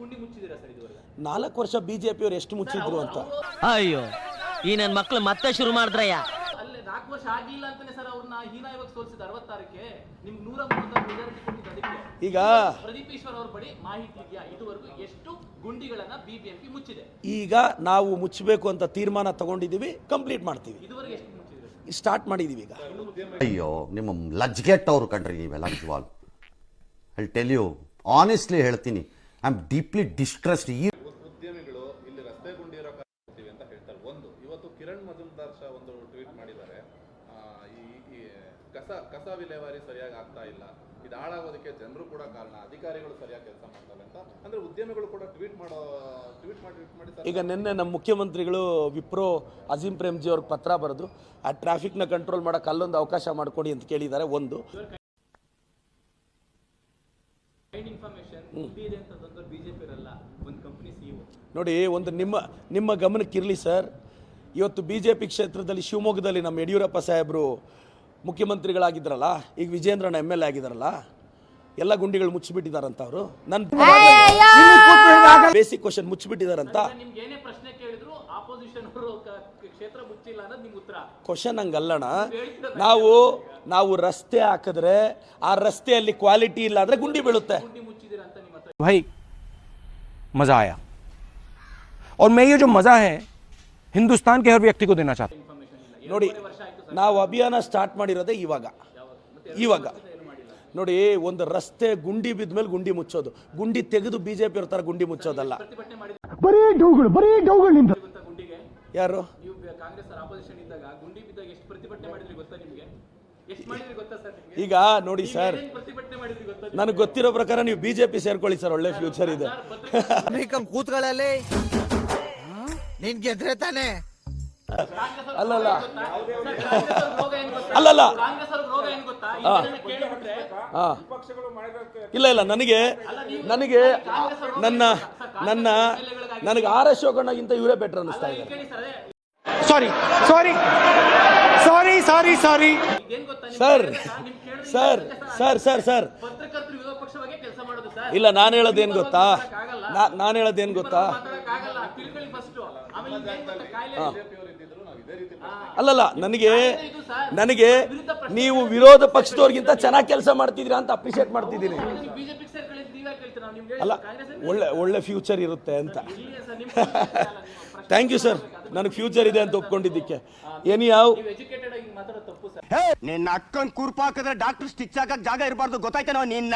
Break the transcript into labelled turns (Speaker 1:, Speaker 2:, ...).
Speaker 1: ಗುಂಡಿ ಮುಚ್ಚಿದ್ದೀರಾ ಸರ್ ಇದುವರೆಗೆ?
Speaker 2: 4 ವರ್ಷ ಬಿಜೆಪಿ ಅವರು ಎಷ್ಟು ಮುಚ್ಚಿದ್ರು ಅಂತ.
Speaker 3: ಅಯ್ಯೋ ಈ ನನ್ನ ಮಕ್ಳು ಮತ್ತೆ ಶುರು ಮಾಡಿದ್ರಯ್ಯ.
Speaker 1: ಅಲ್ಲೇ 4 ವರ್ಷ ಆಗಿಲ್ಲ ಅಂತಾನೆ ಸರ್ ಅವ್ರನ್ನ ಹೀನಾಯವಾಗಿ ಸೋಲಿಸಿದ 66ಕ್ಕೆ ನಿಮ್ಗೆ 136 ಮೆಜಾರಿಟಿ ಕೊಟ್ಟಿದ್ದು. ಅದಕ್ಕೆ
Speaker 2: ಈಗ
Speaker 1: ಪ್ರದೀಪ್ ಈಶ್ವರ್ ಅವ್ರ ಬಳಿ ಮಾಹಿತಿ ಇದೆಯಾ ಇದುವರೆಗೂ ಎಷ್ಟು ಗುಂಡಿಗಳನ್ನ ಬಿಬಿಎಂಪಿ ಮುಚ್ಚಿದೆ?
Speaker 2: ಈಗ ನಾವು ಮುಚ್ಚಬೇಕು ಅಂತ ತೀರ್ಮಾನ ತಗೊಂಡಿದ್ದೀವಿ, ಕಂಪ್ಲೀಟ್ ಮಾಡ್ತೀವಿ.
Speaker 1: ಇದುವರೆಗೆ ಎಷ್ಟು ಮುಚ್ಚಿದ್ರೆ?
Speaker 2: ಸ್ಟಾರ್ಟ್ ಮಾಡಿದ್ದೀವಿ ಈಗ.
Speaker 4: ಅಯ್ಯೋ ನಿಮ್ಮ ಲಜ್ಗೆಟ್ ಅವರು ಕಂಡ್ರಿ ನೀವೆಲ್ಲ ನಿಜವಾಗ್. ಐ ಟೆಲ್ ಯು ಆನೆಸ್ಟ್ಲಿ ಹೇಳ್ತೀನಿ, ಐ ಆಮ್ ಡೀಪ್ಲಿ ಡಿಸ್ಟ್ರೆಸ್ಡ್. ಈ
Speaker 5: ಉದ್ಯಮಿಗಳು ಇಲ್ಲಿ ರಸ್ತೆ ಗುಂಡಿ ಇರೋ ಕಾಣ್ತೀವಿ ಅಂತ ಹೇಳ್ತಾರೆ. ಒಂದು ಇವತ್ತು ಕಿರಣ್ ಮಜುಮ್ದಾರ್ ಶಾ ಒಂದು ಟ್ವೀಟ್ ಮಾಡಿದ್ದಾರೆ, ಈ ಕಸ ವಿಲೇವಾರಿ ಸರಿಯಾಗಿ ಆಗ್ತಾ ಇಲ್ಲ, ಇದು ಹಾಳಾಗೋದಕ್ಕೆ ಜನರು ಕೂಡ ಕಾರಣ, ಅಧಿಕಾರಿಗಳು ಸರಿಯಾಗಿ ಕೆಲಸ ಮಾಡ್ತಾರೆ ಅಂತ. ಅಂದ್ರೆ ಉದ್ಯಮಿಗಳು ಕೂಡ ಟ್ವೀಟ್ ಮಾಡಿ
Speaker 2: ಈಗ ನಿನ್ನೆ ನಮ್ಮ ಮುಖ್ಯಮಂತ್ರಿಗಳು ವಿಪ್ರೋ ಅಜೀಂ ಪ್ರೇಮ್ಜಿ ಅವ್ರಿಗೆ ಪತ್ರ ಬರೆದು ಆ ಟ್ರಾಫಿಕ್ನ ಕಂಟ್ರೋಲ್ ಮಾಡೋಕೆ ಅಲ್ಲೊಂದು ಅವಕಾಶ ಮಾಡಿಕೊಡಿ ಅಂತ ಕೇಳಿದ್ದಾರೆ. ಒಂದು ನೋಡಿ, ಒಂದು ನಿಮ್ಮ ಗಮನಕ್ಕಿರಲಿ ಸರ್, ಇವತ್ತು ಬಿಜೆಪಿ ಕ್ಷೇತ್ರದಲ್ಲಿ ಶಿವಮೊಗ್ಗದಲ್ಲಿ ನಮ್ಮ ಯಡಿಯೂರಪ್ಪ ಸಾಹೇಬರು ಮುಖ್ಯಮಂತ್ರಿಗಳಾಗಿದ್ದಾರಲ್ಲ, ಈಗ ವಿಜೇಂದ್ರನ MLA ಆಗಿದ್ದಾರಲ್ಲ, ಎಲ್ಲ ಗುಂಡಿಗಳು ಮುಚ್ಚಿಬಿಟ್ಟಿದಾರಂತ. ಅವರು ನನ್ನ ಬೇಸಿಕ್ ಕ್ವಶನ್ ಮುಚ್ಚಿಬಿಟ್ಟಿದಾರಂತ.
Speaker 1: ನಿಮ್ಗೆ ಏನೇ ಪ್ರಶ್ನೆ ಕೇಳಿದ್ರು ಆಪೋಸಿಷನ್ ಅವರು ಕ್ಷೇತ್ರ ಮುಚ್ಚಿಲ್ಲ ಅನ್ನೋದು ನಿಮ್ ಉತ್ತರ.
Speaker 2: ಕ್ವಶನ್ ಹಂಗಲ್ಲಣ. ನಾವು ರಸ್ತೆ ಹಾಕಿದ್ರೆ ಆ ರಸ್ತೆಯಲ್ಲಿ ಕ್ವಾಲಿಟಿ ಇಲ್ಲ ಅಂದ್ರೆ ಗುಂಡಿ ಬೀಳುತ್ತೆ.
Speaker 1: ಗುಂಡಿ ಮುಚ್ಚಿದಿರ ಅಂತ ನಿಮ್ಮ ಹತ್ರ
Speaker 6: भाई मजा आया और मैं ये जो मजा है हिंदुस्तान के हर व्यक्ति को देना चाहता हूं.
Speaker 2: ನೋಡಿ, ನಾವು ಅಭಿಯಾನ ಸ್ಟಾರ್ಟ್ ಮಾಡಿರೋದೇ ಇವಾಗ. ನೋಡಿ, ಒಂದು ರಸ್ತೆ ಗುಂಡಿ ಬಿದ್ದ ಮೇಲೆ ಗುಂಡಿ ಮುಚ್ಚೋದು, ಗುಂಡಿ ತೆಗೆದು ಬಿಜೆಪಿ ಅವ್ರ ತರ ಗುಂಡಿ ಮುಚ್ಚೋದಲ್ಲ.
Speaker 6: ಬರೀ ಡೌಗಳು
Speaker 1: ಗುಂಡಿಗೆ
Speaker 2: ಯಾರು?
Speaker 1: ನೀವು ಕಾಂಗ್ರೆಸ್ ಆಪೋಸಿಷನ್ ಇದ್ದಾಗ ಗುಂಡಿ ಬಿದ್ದಾಗ ಎಷ್ಟು ಪ್ರತಿಭಟನೆ ಮಾಡಿದ್ರಿ ಗೊತ್ತಾ ನಿಮ್ಗೆ? ಎಷ್ಟು ಮಾಡಿದ್ರಿ ಗೊತ್ತಾ ಸರ್ ನಿಮ್ಗೆ?
Speaker 2: ಈಗ ನೋಡಿ ಸರ್,
Speaker 1: ಪ್ರತಿಭಟನೆ ಮಾಡಿದ್ರಿ ಗೊತ್ತಾ?
Speaker 2: ನನಗೆ ಗೊತ್ತಿರೋ ಪ್ರಕಾರ ನೀವು ಬಿಜೆಪಿ ಸೇರ್ಕೊಳ್ಳಿ ಸರ್, ಒಳ್ಳೆ ಫ್ಯೂಚರ್ ಇದೆ.
Speaker 7: ಕೂತ್ಗಳಲ್ಲಿ ನಿನ್ ಗೆದ್ರೆ ತಾನೆ.
Speaker 2: ಅಲ್ಲಲ್ಲ
Speaker 1: ಕಾಂಗ್ರೆಸ್ ಅವ್ರ ರೋಗ ಏನ್ ಗೊತ್ತಾ? ಕೇಳಿಬಿಟ್ರೆ
Speaker 2: ಇಲ್ಲ ನನಗೆ ಆರ್ ಅಶೋಕಣ್ಣಗಿಂತ ಇವರೇ ಬೆಟರ್ ಅನಿಸ್ತಾ ಇದೆ.
Speaker 6: Sorry sorry sorry sorry sorry
Speaker 2: sir sir sir sir sir
Speaker 1: ಪತ್ರಕರ್ತರು ವಿರೋಧ ಪಕ್ಷವಾಗಿ ಕೆಲಸ ಮಾಡೋದು ಸರ್.
Speaker 2: ಇಲ್ಲ, ನಾನು ಹೇಳೋದೇನು ಗೊತ್ತಾ,
Speaker 1: ತಿಳ್ಕೊಳ್ಳಿ ಫಸ್ಟ್, ಆಮೇಲೆ ಏನ್ ಗೊತ್ತಾ ಕಾಯಿಲೆ
Speaker 2: ಅಲ್ಲಲ್ಲ, ನನಗೆ ನೀವು ವಿರೋಧ ಪಕ್ಷದವ್ರಿಗಿಂತ ಚೆನ್ನಾಗಿ ಕೆಲಸ ಮಾಡ್ತಿದ್ದೀರಾ ಅಂತ ಅಪ್ರಿಷಿಯೇಟ್ ಮಾಡ್ತಿದ್ದೀನಿ.
Speaker 1: ಬಿಜೆಪಿ ಸೇರ್ಕೊಳ್ಳಿ ನೀವೇ ಕೇಳ್ತೀರಾ? ನಾವು ನಿಮ್ಗೆ
Speaker 2: ಅಲ್ಲ, ಒಳ್ಳೆ ಫ್ಯೂಚರ್ ಇರುತ್ತೆ ಅಂತ. ಥ್ಯಾಂಕ್ ಯು ಸರ್, ನನಗೆ ಫ್ಯೂಚರ್ ಇದೆ ಅಂತ ಒಪ್ಕೊಂಡಿದ್ದಕ್ಕೆ.
Speaker 1: ಎಜುಕೇಟೆಡ್ ಆಗಿ ಮಾತಾಡೋ ತಪ್ಪು ಸರ್.
Speaker 7: ನಿನ್ನ ಅಕ್ಕನ್ ಕೂರ್ಪಾಕಿದ್ರೆ ಡಾಕ್ಟರ್ ಸ್ಟಿಚ್ ಹಾಕಕ್ ಜಾಗ ಇರಬಾರ್ದು, ಗೊತ್ತಾಯ್ತಾ? ನಿನ್ನ